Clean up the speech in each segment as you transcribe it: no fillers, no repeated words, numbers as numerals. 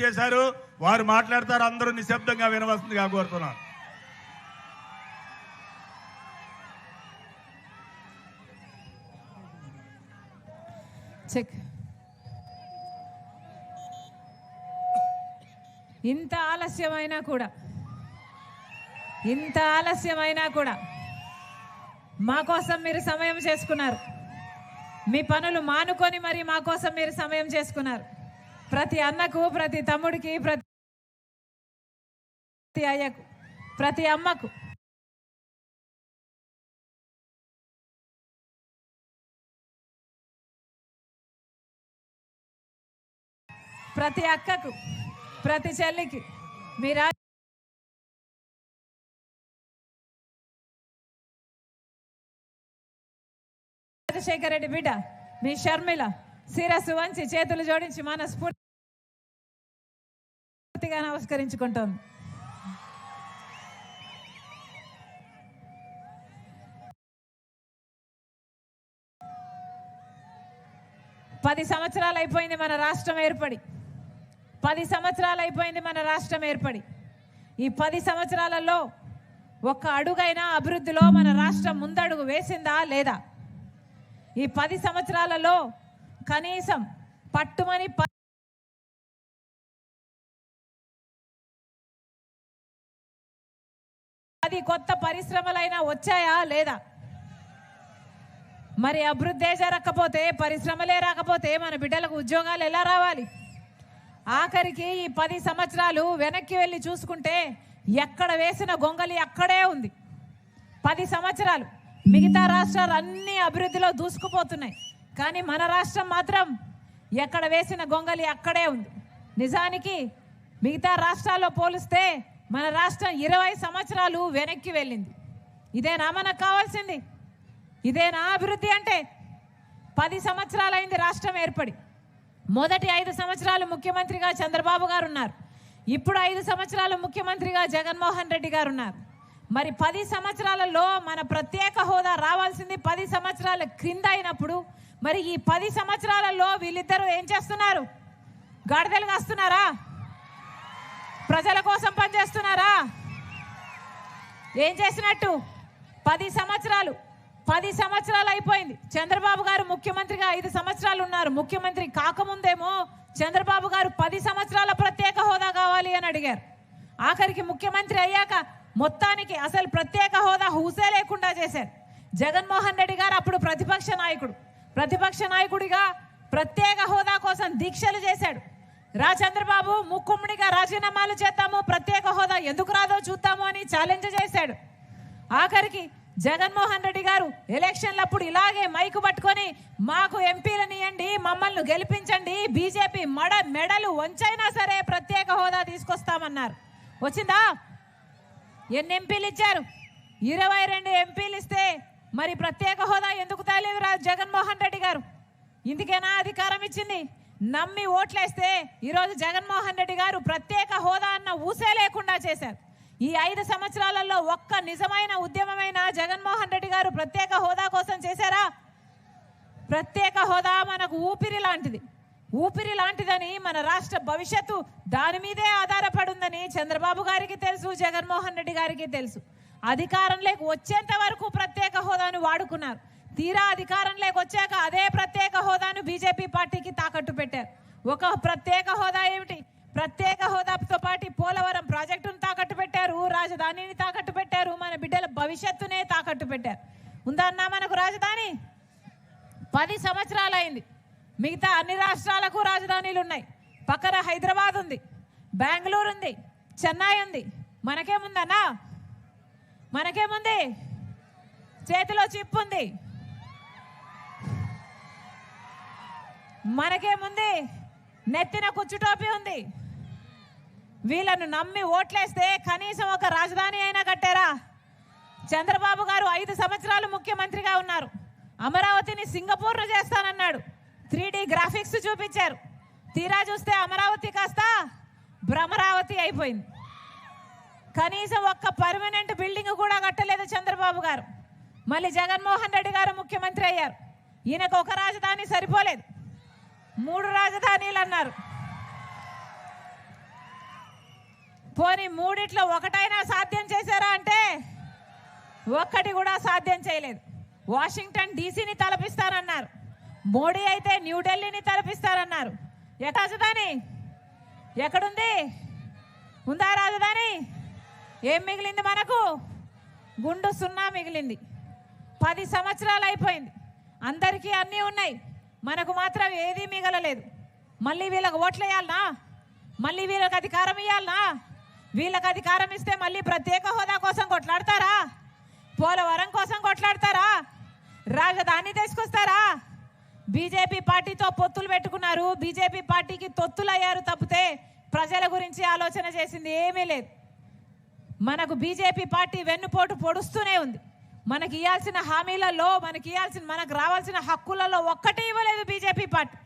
చేశారు. వారు మాట్లాడతారు, అందరూ నిశ్శబ్దంగా వినవలసిందిగా కోరుతున్నాను. చెక్. ఇంత ఆలస్యమైనా కూడా మా కోసం మీరు సమయం చేసుకున్నారు. మీ పనులు మానుకొని మరి మా కోసం మీరు సమయం చేసుకున్నారు. ప్రతి అన్నకు, ప్రతి తమ్ముడికి, ప్రతి అయ్యకు, ప్రతి అమ్మకు ప్రతి అక్కకు, ప్రతి చెల్లికి మీ రాజశేఖర రెడ్డి బిడ్డ మీ షర్మిల శిరస్సు వంచి చేతులు జోడించి మనస్ఫూర్తిగా నమస్కరించుకుంటోంది. పది సంవత్సరాలు అయిపోయింది మన రాష్ట్రం ఏర్పడి. 10 సంవత్సరాలు అయిపోయింది మన రాష్ట్రం ఏర్పడి. ఈ 10 సంవత్సరాలలో ఒక్క అడుగైనా అభివృద్ధిలో మన రాష్ట్రం ముందడుగు వేసిందా లేదా? ఈ 10 సంవత్సరాలలో కనీసం పట్టుమని 10 కొత్త పరిశ్రమలైనా వచ్చాయా లేదా? మరి అభివృద్ధి జరగకపోతే, పరిశ్రమలే రాకపోతే మన బిడ్డలకు ఉద్యోగాలు ఎలా రావాలి? ఆఖరికి ఈ 10 సంవత్సరాలు వెనక్కి వెళ్ళి చూసుకుంటే ఎక్కడ వేసిన గొంగలి అక్కడే ఉంది. 10 సంవత్సరాలు మిగతా రాష్ట్రాలు అన్ని అభివృద్ధిలో దూసుకుపోతున్నాయి, కానీ మన రాష్ట్రం మాత్రం ఎక్కడ వేసిన గొంగలి అక్కడే ఉంది. నిజానికి మిగతా రాష్ట్రాల్లో పోలిస్తే మన రాష్ట్రం 20 సంవత్సరాలు వెనక్కి వెళ్ళింది. ఇదేనా మనకు కావాల్సింది? ఇదేనా అభివృద్ధి అంటే? 10 సంవత్సరాలైంది రాష్ట్రం ఏర్పడి. మొదటి 5 సంవత్సరాలు ముఖ్యమంత్రిగా చంద్రబాబు గారు ఉన్నారు. ఇప్పుడు 5 సంవత్సరాలు ముఖ్యమంత్రిగా జగన్మోహన్ రెడ్డి గారు ఉన్నారు. మరి 10 సంవత్సరాలలో మన ప్రత్యేక హోదా రావాల్సింది 10 సంవత్సరాల క్రింద అయినప్పుడు మరి ఈ 10 సంవత్సరాలలో వీళ్ళిద్దరూ ఏం చేస్తున్నారు? గాడిదలు కాస్తున్నారా? ప్రజల కోసం పనిచేస్తున్నారా? ఏం చేసినట్టు? 10 సంవత్సరాలు అయిపోయింది. చంద్రబాబు గారు ముఖ్యమంత్రిగా 5 సంవత్సరాలు ఉన్నారు. ముఖ్యమంత్రి కాకముందేమో చంద్రబాబు గారు 10 సంవత్సరాల ప్రత్యేక హోదా కావాలి అని అడిగారు. ఆఖరికి ముఖ్యమంత్రి అయ్యాక మొత్తానికి అసలు ప్రత్యేక హోదా హూసే లేకుండా చేశారు. జగన్మోహన్ రెడ్డి గారు అప్పుడు ప్రతిపక్ష నాయకుడిగా ప్రత్యేక హోదా కోసం దీక్షలు చేశాడు. చంద్రబాబు ముక్కుమ్మడిగా రాజీనామాలు చేద్దాము, ప్రత్యేక హోదా ఎందుకు రాదో చూద్దాము అని ఛాలెంజ్ చేశాడు. ఆఖరికి జగన్మోహన్ రెడ్డి గారు ఎలక్షన్లప్పుడు ఇలాగే మైకు పట్టుకొని మాకు ఎంపీలను ఇవ్వండి, మమ్మల్ని గెలిపించండి, బీజేపీ మెడలు వంచైనా సరే ప్రత్యేక హోదా తీసుకొస్తామన్నారు. వచ్చిందా? ఎన్ని ఎంపీలు ఇచ్చారు? 22 ఎంపీలు ఇస్తే మరి ప్రత్యేక హోదా ఎందుకు తేలేదు జగన్మోహన్ రెడ్డి గారు? ఇందుకేనా అధికారం ఇచ్చింది? నమ్మి ఓట్లేస్తే ఈరోజు జగన్మోహన్ రెడ్డి గారు ప్రత్యేక హోదా అన్న ఊసే లేకుండా చేశారు. ఈ 5 సంవత్సరాలలో ఒక్క నిజమైన ఉద్యమమైన జగన్మోహన్ రెడ్డి గారు ప్రత్యేక హోదా కోసం చేశారా? ప్రత్యేక హోదా మనకు ఊపిరి లాంటిదని, మన రాష్ట్ర భవిష్యత్తు దాని మీదే ఆధారపడి ఉందని చంద్రబాబు గారికి తెలుసు, జగన్మోహన్ రెడ్డి గారికి తెలుసు. అధికారంలోకి వచ్చేంత వరకు ప్రత్యేక హోదాను వాడుకున్నారు. తీరా అధికారంలోకి వచ్చాక అదే ప్రత్యేక హోదాను బీజేపీ పార్టీకి తాకట్టు పెట్టారు. ఒక ప్రత్యేక హోదా ఏమిటి? ప్రత్యేక హోదాతో పాటు పోలవరం ప్రాజెక్టును తాకట్టు పెట్టారు, రాజధానిని తాకట్టు పెట్టారు, మన బిడ్డల భవిష్యత్తునే తాకట్టు పెట్టారు. ఉందన్నా మనకు రాజధాని? 10 సంవత్సరాలు అయింది. మిగతా అన్ని రాష్ట్రాలకు రాజధానిలు ఉన్నాయి. పక్కన హైదరాబాద్ ఉంది, బెంగళూరు ఉంది, చెన్నై ఉంది. మనకేముందన్నా? మనకేముంది? చేతిలో చిప్ ఉంది. మనకేముంది? నెత్తిన కుచ్చుటోపి ఉంది. వీళ్ళను నమ్మి ఓట్లేస్తే కనీసం ఒక రాజధాని అయినా కట్టారా? చంద్రబాబు గారు 5 సంవత్సరాలు ముఖ్యమంత్రిగా ఉన్నారు. అమరావతిని సింగపూర్ను చేస్తానన్నాడు. 3D గ్రాఫిక్స్ చూపించారు. తీరా చూస్తే అమరావతి కాస్త భ్రమరావతి అయిపోయింది. కనీసం ఒక్క పర్మనెంట్ బిల్డింగ్ కూడా కట్టలేదు చంద్రబాబు గారు. మళ్ళీ జగన్మోహన్ రెడ్డి గారు ముఖ్యమంత్రి అయ్యారు. ఈయనకు ఒక రాజధాని సరిపోలేదు, 3 రాజధానీలు అన్నారు. పోనీ మూడిట్లో ఒకటైనా సాధ్యం చేశారా అంటే ఒక్కటి కూడా సాధ్యం చేయలేదు. వాషింగ్టన్ డీసీని తలపిస్తారన్నారు, మోడీ అయితే న్యూఢిల్లీని తలపిస్తారన్నారు. రాజధాని ఎక్కడుంది? ఉందా రాజధాని? ఏం మిగిలింది మనకు? గుండు సున్నా మిగిలింది. 10 సంవత్సరాలు అయిపోయింది, అందరికీ అన్నీ ఉన్నాయి, మనకు మాత్రం ఏదీ మిగలలేదు. మళ్ళీ వీళ్ళకి ఓట్లు వేయాలనా? మళ్ళీ వీళ్ళకి అధికారం ఇవ్వాలనా? వీళ్ళకి అధికారం ఇస్తే మళ్ళీ ప్రత్యేక హోదా కోసం కొట్లాడతారా? పోలవరం కోసం కొట్లాడతారా? రాజధాని తీసుకొస్తారా? బీజేపీ పార్టీతో పొత్తులు పెట్టుకున్నారు, బీజేపీ పార్టీకి తొత్తులు అయ్యారు తప్పితే ప్రజల గురించి ఆలోచన చేసింది ఏమీ లేదు. మనకు బీజేపీ పార్టీ వెన్నుపోటు పొడుస్తూనే ఉంది. మనకి ఇవ్వాల్సిన హామీలలో, మనకు రావాల్సిన హక్కులలో ఒక్కటి ఇవ్వలేదు బీజేపీ పార్టీ.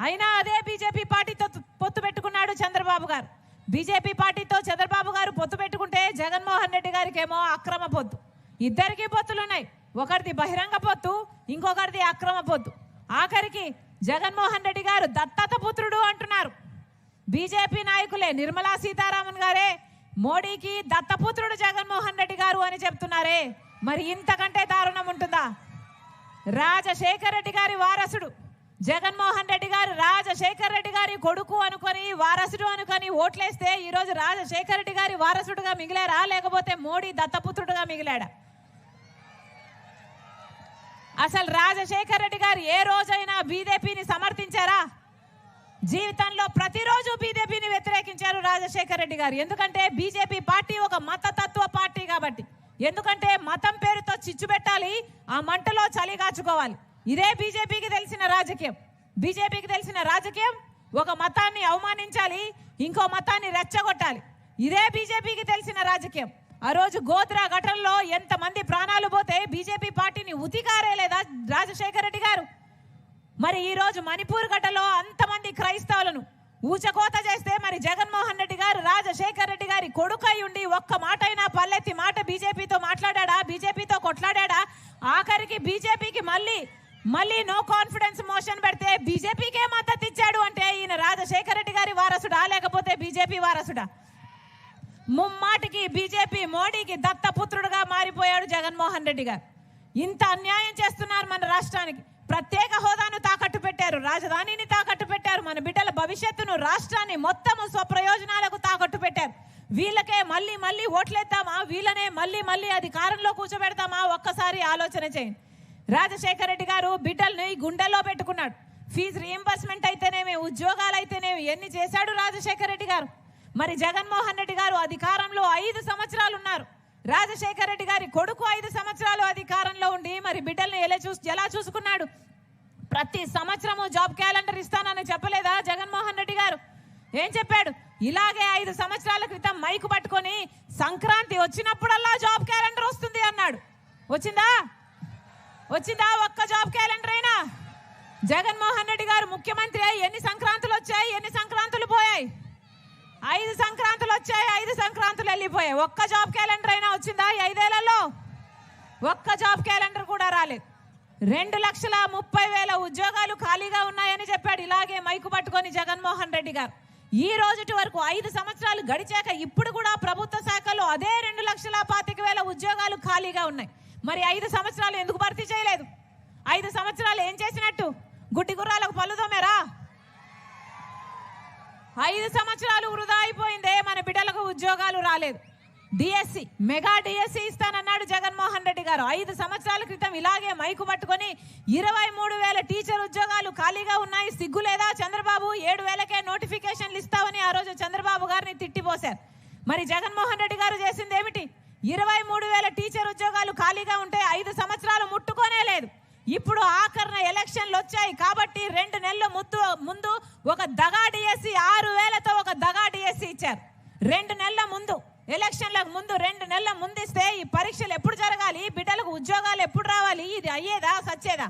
అయినా అదే బీజేపీ పార్టీతో పొత్తు పెట్టుకున్నాడు చంద్రబాబు గారు. బీజేపీ పార్టీతో చంద్రబాబు గారు పొత్తు పెట్టుకుంటే జగన్మోహన్ రెడ్డి గారికి ఏమో అక్రమ పొత్తు. ఇద్దరికి పొత్తులు ఉన్నాయి, ఒకరిది బహిరంగ పొత్తు, ఇంకొకరిది అక్రమ పొత్తు. ఆఖరికి జగన్మోహన్ రెడ్డి గారు దత్తత పుత్రుడు అంటున్నారు. బీజేపీ నాయకులే, నిర్మలా సీతారామన్ గారే మోడీకి దత్తపుత్రుడు జగన్మోహన్ రెడ్డి గారు అని చెప్తున్నారే, మరి ఇంతకంటే దారుణం ఉంటుందా? రాజశేఖర రెడ్డి గారి వారసుడు జగన్మోహన్ రెడ్డి గారు రాజశేఖర రెడ్డి గారి కొడుకు అనుకొని, వారసుడు అనుకొని ఓట్లేస్తే ఈరోజు రాజశేఖర రెడ్డి గారి వారసుడుగా మిగిలారా, లేకపోతే మోడీ దత్తపుత్రుడుగా మిగిలాడా? అసలు రాజశేఖర రెడ్డి గారు ఏ రోజైనా బీజేపీని సమర్థించారా? జీవితంలో ప్రతిరోజు బీజేపీని వ్యతిరేకించారు రాజశేఖర రెడ్డి గారు. ఎందుకంటే బీజేపీ పార్టీ ఒక మతతత్వ పార్టీ కాబట్టి. ఎందుకంటే మతం పేరుతో చిచ్చు పెట్టాలి, ఆ మంటలో చలి కాచుకోవాలి. ఇదే బీజేపీకి తెలిసిన రాజకీయం. బీజేపీకి తెలిసిన రాజకీయం ఒక మతాన్ని అవమానించాలి, ఇంకో మతాన్ని రెచ్చగొట్టాలి. ఇదే బీజేపీకి తెలిసిన రాజకీయం. ఆ రోజు గోద్రా ఘటనలో ఎంతమంది ప్రాణాలు పోతే బీజేపీ పార్టీని ఉతికారేలేదా రాజశేఖర రెడ్డి గారు? మరి ఈ రోజు మణిపూర్ ఘటనలో అంతమంది క్రైస్తవులను ఊచకోత చేస్తే మరి జగన్మోహన్ రెడ్డి గారు రాజశేఖర రెడ్డి గారి కొడుకై ఉండి ఒక్క మాట అయినా పల్లెత్తి మాట బీజేపీతో మాట్లాడా? బీజేపీతో కొట్లాడా? ఆఖరికి బీజేపీకి మళ్ళీ నో కాన్ఫిడెన్స్ మోషన్ పెడితే బీజేపీకే మద్దతు ఇచ్చాడు అంటే ఈయన రాజశేఖర రెడ్డి గారి వారసుడా, లేకపోతే బీజేపీ వారసుడా? ముమ్మాటికి బీజేపీ మోడీకి దత్తపుత్రుడుగా మారిపోయాడు జగన్మోహన్ రెడ్డి గారు. ఇంత అన్యాయం చేస్తున్నారు మన రాష్ట్రానికి. ప్రత్యేక హోదాను తాకట్టు పెట్టారు, రాజధానిని తాకట్టు పెట్టారు, మన బిడ్డల భవిష్యత్తును, రాష్ట్రాన్ని మొత్తము స్వప్రయోజనాలకు తాకట్టు పెట్టారు. వీళ్ళకే మళ్ళీ ఓట్లేద్దామా? వీళ్ళనే మళ్ళీ అధికారంలో కూర్చోబెడతామా? ఒక్కసారి ఆలోచన చేయండి. రాజశేఖర రెడ్డి గారు బిడ్డల్ని గుండెల్లో పెట్టుకున్నాడు. ఫీజు రీయింబర్స్మెంట్ అయితేనేమి, ఉద్యోగాలు అయితేనేమి ఎన్ని చేశాడు రాజశేఖర రెడ్డి గారు. మరి జగన్మోహన్ రెడ్డి గారు అధికారంలో 5 సంవత్సరాలు ఉన్నారు. రాజశేఖర రెడ్డి గారి కొడుకు 5 సంవత్సరాలు అధికారంలో ఉండి మరి బిడ్డల్ని ఎలా చూసుకున్నాడు? ప్రతి సంవత్సరము జాబ్ క్యాలెండర్ ఇస్తానని చెప్పలేదా జగన్మోహన్ రెడ్డి గారు? ఏం చెప్పాడు? ఇలాగే 5 సంవత్సరాల క్రితం మైకు పట్టుకొని సంక్రాంతి వచ్చినప్పుడల్లా జాబ్ క్యాలెండర్ వస్తుంది అన్నాడు. వచ్చిందా? ఒక్క జాబ్ క్యాలెండర్ అయినా? జగన్మోహన్ రెడ్డి గారు ముఖ్యమంత్రి అయి ఎన్ని సంక్రాంతులు వచ్చాయి, ఎన్ని సంక్రాంతులు పోయాయి? 5 సంక్రాంతులు వచ్చాయి, 5 సంక్రాంతులు వెళ్ళిపోయాయి. ఒక్క జాబ్ క్యాలెండర్ అయినా వచ్చిందా? 5 ఏళ్లలో ఒక్క జాబ్ క్యాలెండర్ కూడా రాలేదు. 2,30,000 ఉద్యోగాలు ఖాళీగా ఉన్నాయని చెప్పాడు ఇలాగే మైకు పట్టుకొని జగన్మోహన్ రెడ్డి గారు. ఈ రోజుటి వరకు 5 సంవత్సరాలు గడిచాక ఇప్పుడు కూడా ప్రభుత్వ శాఖలో అదే 2,25,000 ఉద్యోగాలు ఖాళీగా ఉన్నాయి. మరి 5 సంవత్సరాలు ఎందుకు భర్తీ చేయలేదు? 5 సంవత్సరాలు ఏం చేసినట్టు? గుడ్డి గుర్రాలకు పళ్ళు తోమేరా? 5 సంవత్సరాలు వృధా అయిపోయిందే, మన బిడ్డలకు ఉద్యోగాలు రాలేదు. డిఎస్సి, మెగా డిఎస్సి ఇస్తానన్నాడు జగన్మోహన్ రెడ్డి గారు. 5 సంవత్సరాల క్రితం ఇలాగే మైకు పట్టుకొని 23,000 టీచర్ ఉద్యోగాలు ఖాళీగా ఉన్నాయి, సిగ్గు లేదా చంద్రబాబు? 7,000కే నోటిఫికేషన్లు ఇస్తామని ఆ రోజు చంద్రబాబు గారిని తిట్టిపోశారు. మరి జగన్మోహన్ రెడ్డి గారు చేసింది ఏమిటి? 23,000 టీచర్ ఉద్యోగాలు ఖాళీగా ఉంటే 5 సంవత్సరాలు ముట్టుకోనే లేదు. ఇప్పుడు ఆఖరణ ఎలక్షన్లు వచ్చాయి కాబట్టి 2 నెలల ముందు ఒక దగా డిఎస్సి 6,000తో ఒక దగా డిఎస్సి ఇచ్చారు. 2 నెలల ముందు, ఎలక్షన్లకు ముందు 2 నెలల ముందు ఇస్తే ఈ పరీక్షలు ఎప్పుడు జరగాలి? బిడ్డలకు ఉద్యోగాలు ఎప్పుడు రావాలి? ఇది అయ్యేదా సచ్చేదా?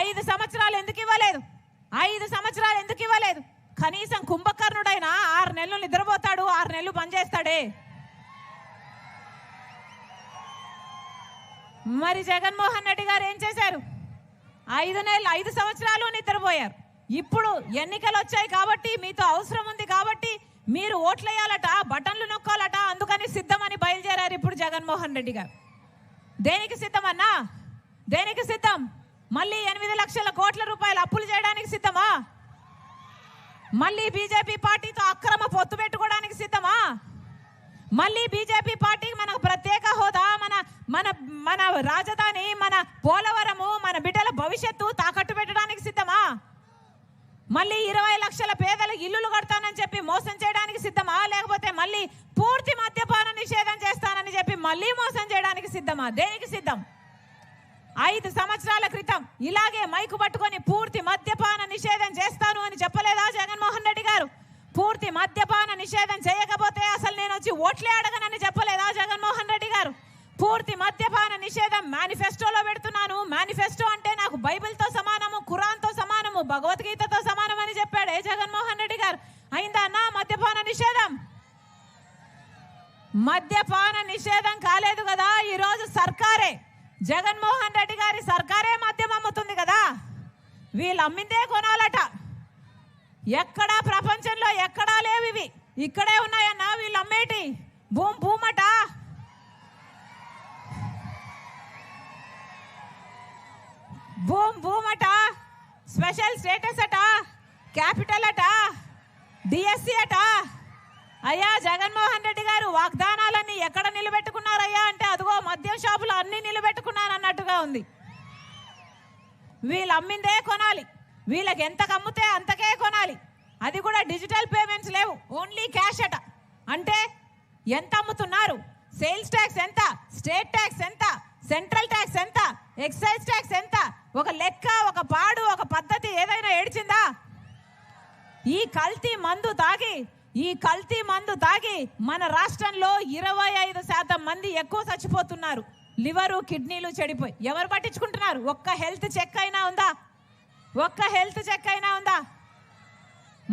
5 సంవత్సరాలు ఎందుకు ఇవ్వలేదు? 5 సంవత్సరాలు ఎందుకు ఇవ్వలేదు? కనీసం కుంభకర్ణుడైనా 6 నెలలు నిద్రపోతాడు, 6 నెలలు పనిచేస్తాడే. మరి జగన్మోహన్ రెడ్డి గారు ఏం చేశారు? 5 సంవత్సరాలు నిద్రపోయారు. ఇప్పుడు ఎన్నికలు వచ్చాయి కాబట్టి, మీతో అవసరం ఉంది కాబట్టి మీరు ఓట్లేయాలట, బటన్లు నొక్కాలట, అందుకని సిద్ధమని బయలుదేరారు ఇప్పుడు జగన్మోహన్ రెడ్డి గారు. దేనికి సిద్ధమన్నా? దేనికి సిద్ధం? మళ్ళీ 8 లక్షల కోట్ల రూపాయలు అప్పులు చేయడానికి సిద్ధమా? మళ్ళీ బీజేపీ పార్టీతో అక్రమ పొత్తు పెట్టుకోవడానికి సిద్ధమా? మళ్ళీ బీజేపీ పార్టీకి మనకు ప్రత్యేక హోదా, మన మన మన రాజధాని, మన పోలవరము, మన బిడ్డల భవిష్యత్తు తాకట్టు పెట్టడానికి సిద్ధమా? మళ్ళీ 20 లక్షల పేదలకు ఇల్లులు కడతానని చెప్పి మోసం చేయడానికి సిద్ధమా? లేకపోతే మళ్ళీ పూర్తి మద్యపాన నిషేధం చేస్తానని చెప్పి మళ్ళీ మోసం చేయడానికి సిద్ధమా? దేనికి సిద్ధం? 5 సంవత్సరాల క్రితం ఇలాగే మైకు పట్టుకొని పూర్తి మద్యపాన నిషేధం చేస్తాను అని చెప్పలేదా జగన్మోహన్ రెడ్డి గారు? పూర్తి మద్యపాన నిషేధం చేయకపోతే అసలు నేను వచ్చి ఓట్లే అడగనని చెప్పలేదా జగన్మోహన్ రెడ్డి గారు? పూర్తి మద్యపాన నిషేధం మేనిఫెస్టోలో పెడుతున్నాను, మేనిఫెస్టో అంటే నాకు బైబిల్తో సమానము, ఖురాన్తో సమానము, భగవద్గీతతో సమానం అని చెప్పాడే జగన్మోహన్ రెడ్డి గారు. అయిందా అన్న మద్యపాన నిషేధం? మద్యపాన నిషేధం కాలేదు కదా. ఈరోజు సర్కారే, జగన్మోహన్ రెడ్డి గారి సర్కారే మద్యం అమ్ముతుంది కదా. వీళ్ళు అమ్మిందే కొనాలట. ఎక్కడా ప్రపంచంలో ఎక్కడా లేవు ఇవి, ఇక్కడే ఉన్నాయన్నా వీళ్ళు అమ్మేటి. భూమట, భూమట, స్పెషల్ స్టేటస్ అట, క్యాపిటల్ అట, డిఎస్సి అట. అయ్యా జగన్మోహన్ రెడ్డి గారు వాగ్దానాలన్నీ ఎక్కడ నిలబెట్టుకున్నారయ్యా అంటే అదిగో మద్యం షాపులు అన్ని నిలబెట్టుకున్నారు అన్నట్టుగా ఉంది. వీళ్ళు అమ్మిందే కొనాలి, వీళ్ళకి ఎంత కమ్ముతే అంతకే కొనాలి. అది కూడా డిజిటల్ పేమెంట్స్ లేవు, ఓన్లీ క్యాష్ అట. అంటే ఎంత అమ్ముతున్నారు? సేల్స్ ట్యాక్స్ ఎంత, స్టేట్ ట్యాక్స్ ఎంత, సెంట్రల్ ట్యాక్స్ ఎంత, ఎక్సైజ్ ట్యాక్స్ ఎంత? ఒక లెక్క, ఒక పాడు, ఒక పద్ధతి ఏదైనా ఏడ్చిందా? ఈ కల్తీ మందు తాగి మన రాష్ట్రంలో 25% మంది ఎక్కువ చచ్చిపోతున్నారు. లివరు, కిడ్నీలు చెడిపోయి. ఎవరు పట్టించుకుంటున్నారు? ఒక్క హెల్త్ చెక్ అయినా ఉందా?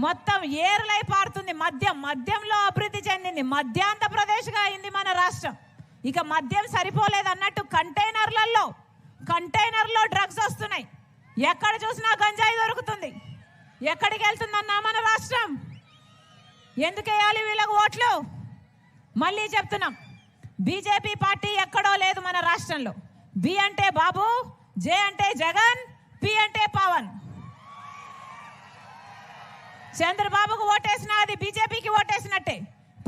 మొత్తం ఏరులై పారుతుంది మద్యం. మద్యంలో అభివృద్ధి చెందింది, మధ్యాంధ్రప్రదేశ్గా అయింది మన రాష్ట్రం. ఇక మద్యం సరిపోలేదు అన్నట్టు కంటైనర్లో డ్రగ్స్ వస్తున్నాయి. ఎక్కడ చూసినా గంజాయి దొరుకుతుంది. ఎక్కడికి వెళ్తుందన్నా మన రాష్ట్రం? ఎందుకు వేయాలి వీళ్ళకు ఓట్లు? మళ్ళీ చెప్తున్నాం, బీజేపీ పార్టీ ఎక్కడో లేదు మన రాష్ట్రంలో. బి అంటే బాబు, జే అంటే జగన్, పి అంటే పవన్. చంద్రబాబుకు ఓటేసినా అది బీజేపీకి ఓటేసినట్టే,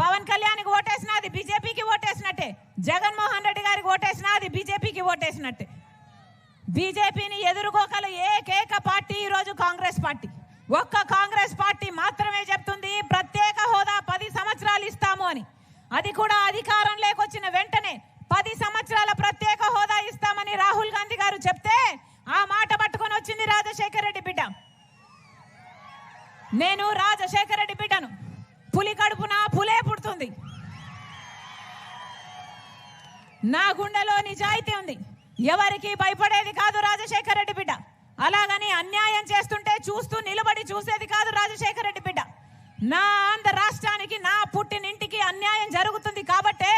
పవన్ కళ్యాణ్కి ఓటేసినా అది బీజేపీకి ఓటేసినట్టే, జగన్మోహన్ రెడ్డి గారికి ఓటేసినా అది బీజేపీకి ఓటేసినట్టే. బీజేపీని ఎదుర్కోగల ఏకైక పార్టీ ఈరోజు కాంగ్రెస్ పార్టీ. ఒక్క కాంగ్రెస్ పార్టీ మాత్రమే చెప్తుంది ప్రత్యేక హోదా 10 సంవత్సరాలు ఇస్తాము అని. అది కూడా అధికారం లేకొచ్చిన వెంటనే 10 సంవత్సరాల ప్రత్యేక హోదా ఇస్తామని రాహుల్ గాంధీ గారు చెప్తే ఆ మాట పట్టుకొని వచ్చింది రాజశేఖర రెడ్డి బిడ్డ. నేను రాజశేఖర రెడ్డి బిడ్డను, పులి కడుపున పులే పుడుతుంది. నా గుండెలో నిజాయితీ ఉంది, ఎవరికి భయపడేది కాదు రాజశేఖర రెడ్డి బిడ్డ. అలాగని అన్యాయం చేస్తుంటే చూస్తూ నిలబడి చూసేది కాదు రాజశేఖర రెడ్డి బిడ్డ. నా ఆంధ్ర రాష్ట్రానికి, నా పుట్టినింటికి అన్యాయం జరుగుతుంది కాబట్టే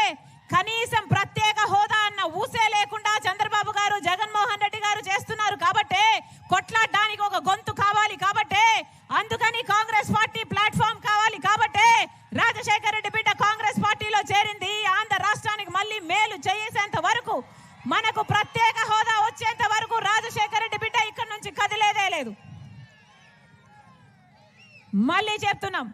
కనీసం ప్రత్యేక హోదా అన్న ఊసే లేకుండా చంద్రబాబు గారు, జగన్మోహన్ రెడ్డి గారు చేస్తున్నారు కాబట్టే, కొట్లాడడానికి ఒక గొంతు కావాలి కాబట్టే, అందుకని కాంగ్రెస్ పార్టీ ప్లాట్ఫామ్ కావాలి కాబట్టే రాజశేఖర రెడ్డి బిడ్డ కాంగ్రెస్ పార్టీలో చేరింది. ఆంధ్ర రాష్ట్రానికి మళ్ళీ మేలు చేసేంత వరకు, మనకు ప్రత్యేక హోదా వచ్చేంత వరకు రాజశేఖర రెడ్డి బిడ్డ ఇక్కడి నుంచి కదిలేదే లేదు. మళ్ళీ చెప్తున్నాం,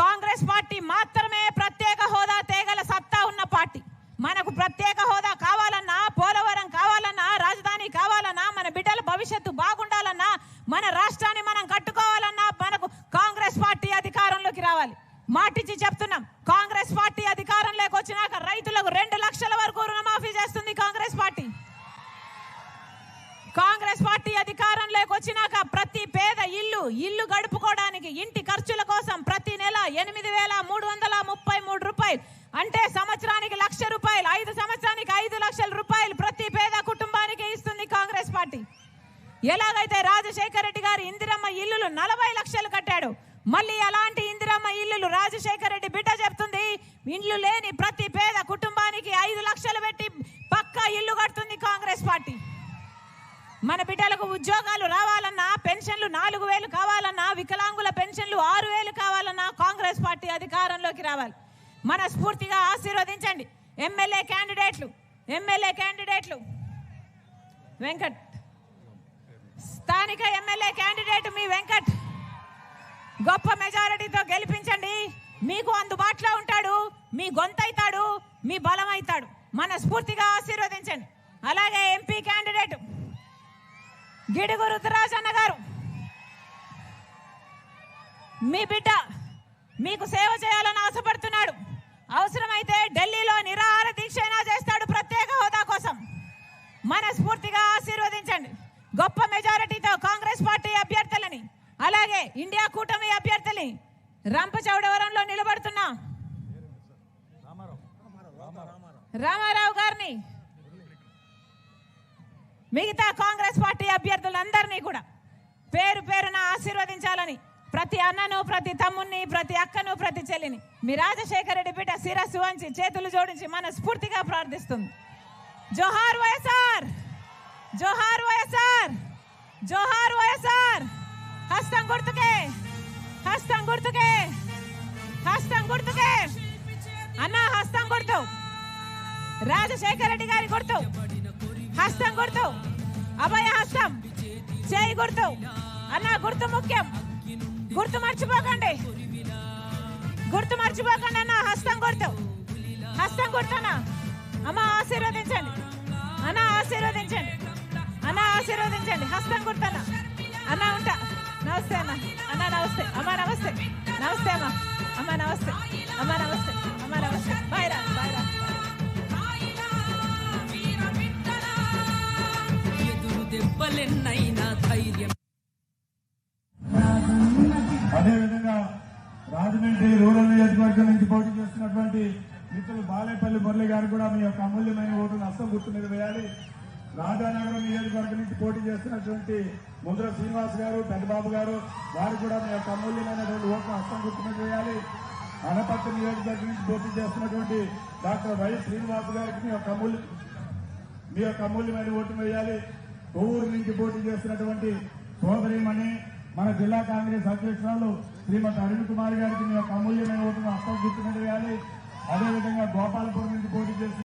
కాంగ్రెస్ పార్టీ మాత్రమే ప్రత్యేక హోదా తేగల సత్తా ఉన్న పార్టీ. మనకు ప్రత్యేక హోదా కావాలన్నా, పోలవరం కావాలన్నా, రాజధాని కావాలన్నా, మన బిడ్డల భవిష్యత్తు బాగుండాలన్నా, మన రాష్ట్రాన్ని మనం కట్టుకోవాలన్నా మనకు కాంగ్రెస్ పార్టీ అధికారంలోకి రావాలి. మాటిచ్చి చెప్తున్నాం, కాంగ్రెస్ పార్టీ అధికారంలోకి వచ్చినాక రైతులకు 2 లక్షల వరకు రుణమాఫీ చేస్తుంది కాంగ్రెస్ పార్టీ. కాంగ్రెస్ పార్టీ అధికారంలోకి వచ్చినాక ప్రతి పేద ఇల్లు గడుపుకోవడానికి, ఇంటి ఖర్చుల కోసం ప్రతి నెల 8,333 రూపాయలు, అంటే సంవత్సరానికి 1,00,000 రూపాయలు, 5 సంవత్సరానికి 5 లక్షల రూపాయలు ప్రతి పేద కుటుంబానికి ఇస్తుంది కాంగ్రెస్ పార్టీ. ఎలాగైతే రాజశేఖర రెడ్డి గారు ఇందిరమ్మ ఇల్లులు 40 లక్షలు కట్టాడు, మళ్ళీ అలాంటి ఇందిరమ్మ ఇల్లులు రాజశేఖర రెడ్డి బిడ్డ చెప్తుంది ఇల్లు లేని ప్రతి పేద కుటుంబానికి 5 లక్షలు పెట్టి పక్కా ఇల్లు కడుతుంది కాంగ్రెస్ పార్టీ. మన బిడ్డలకు ఉద్యోగాలు రావాలన్నా, పెన్షన్లు 4,000 కావాలన్నా, వికలాంగుల పెన్షన్లు 6,000 కావాలన్నా కాంగ్రెస్ కాంగ్రెస్ పార్టీ అధికారంలోకి రావాలి. మనస్ఫూర్తిగా ఆశీర్వదించండి. ఎమ్మెల్యే క్యాండిడేట్లు వెంకట్, స్థానిక ఎమ్మెల్యే క్యాండిడేట్ మీ వెంకట్ గొప్ప మెజారిటీతో గెలిపించండి. మీకు అందుబాటులో ఉంటాడు, మీ గొంతైతాడు, మీ బలం అవుతాడు. మనస్ఫూర్తిగా ఆశీర్వదించండి. అలాగే ఎంపీ క్యాండిడేట్ గిడుగు రుతురాజన్న గారు, మీ బిడ్డ మీకు సేవ చేయాలని ఆశపడుతున్నాడు. అవసరమైతే ఢిల్లీలో నిరాహార దీక్ష అయినా చేస్తాడు ప్రత్యేక హోదా కోసం. మనస్ఫూర్తిగా ఆశీర్వదించండి. గొప్ప మెజారిటీతో కాంగ్రెస్ పార్టీ అభ్యర్థులని, అలాగే ఇండియా కూటమి అభ్యర్థులని రంపచౌడవరంలో నిలబడుతున్నా రామారావు గారిని, మిగతా కాంగ్రెస్ పార్టీ అభ్యర్థులందరినీ కూడా పేరు పేరున ఆశీర్వదించాలని ప్రతి అన్నను, ప్రతి తమ్ముని, ప్రతి అక్కను, ప్రతి చెల్లిని మీ రాజశేఖర రెడ్డి బిడ్డ శిరస్సు వంచి చేతులు జోడించి మనస్ఫూర్తిగా ప్రార్థిస్తుంది. జోహార్ వైఎస్ఆర్, జోహార్ వైఎస్ఆర్, జోహార్ వైఎస్ఆర్. హస్తం గుర్తుకే, హస్తం గుర్తుకే, హస్తం గుర్తుకే. అన్న హస్తం గుర్తు, రాజశేఖర రెడ్డి గారి గుర్తు, హస్తం గుర్తు, అభయ హస్తం, చేయి గుర్తు. అన్న గుర్తు ముఖ్యం, గుర్తు మర్చిపోకండి, గుర్తు మర్చిపోకండి అన్న. హస్తం గుర్తు, హస్తం గుర్తున్నా. అమ్మ ఆశీర్వదించండి, అన్న ఆశీర్వదించండి, అన్న ఆశీర్వదించండి. హస్తం గుర్తన్న. అన్న ఉంటా. నమస్తే అన్న, అన్న నమస్తే, అమ్మ నమస్తే, నమస్తే అమ్మ, అమ్మ నమస్తే, అమ్మ నమస్తే, అమ్మ నమస్తే. బాయ్రా బాయ్రా. అదేవిధంగా రాజమండ్రి రూరల్ నియోజకవర్గం నుంచి పోటీ చేస్తున్నటువంటి మిత్రులు బాలేపల్లి మురళి గారు కూడా మీ యొక్క అమూల్యమైన ఓటును హస్తం గుర్తు మీద వేయాలి. రాజానగరం నియోజకవర్గం నుంచి పోటీ చేస్తున్నటువంటి ముద్ర శ్రీనివాస్ గారు, పెద్దబాబు గారు, వారు కూడా మీ యొక్క అమూల్యమైనటువంటి ఓటును హస్తం గుర్తు మీద వేయాలి. అనపర్తి నియోజకవర్గం నుంచి పోటీ చేస్తున్నటువంటి డాక్టర్ వై శ్రీనివాస్ గారికి మీ యొక్క అమూల్యమైన ఓటును వేయాలి. కొవ్వూరు నుంచి పోటీ చేస్తున్నటువంటి సోదరిమణి మన జిల్లా కాంగ్రెస్ అధ్యక్షురాలు శ్రీమతి అరుణ్ కుమార్ గారికి మీ యొక్క అమూల్యమైన ఓటును హస్తం గుర్తు మీద వేయాలి. అదేవిధంగా గోపాలపురం నుంచి పోటీ చేస్తున్న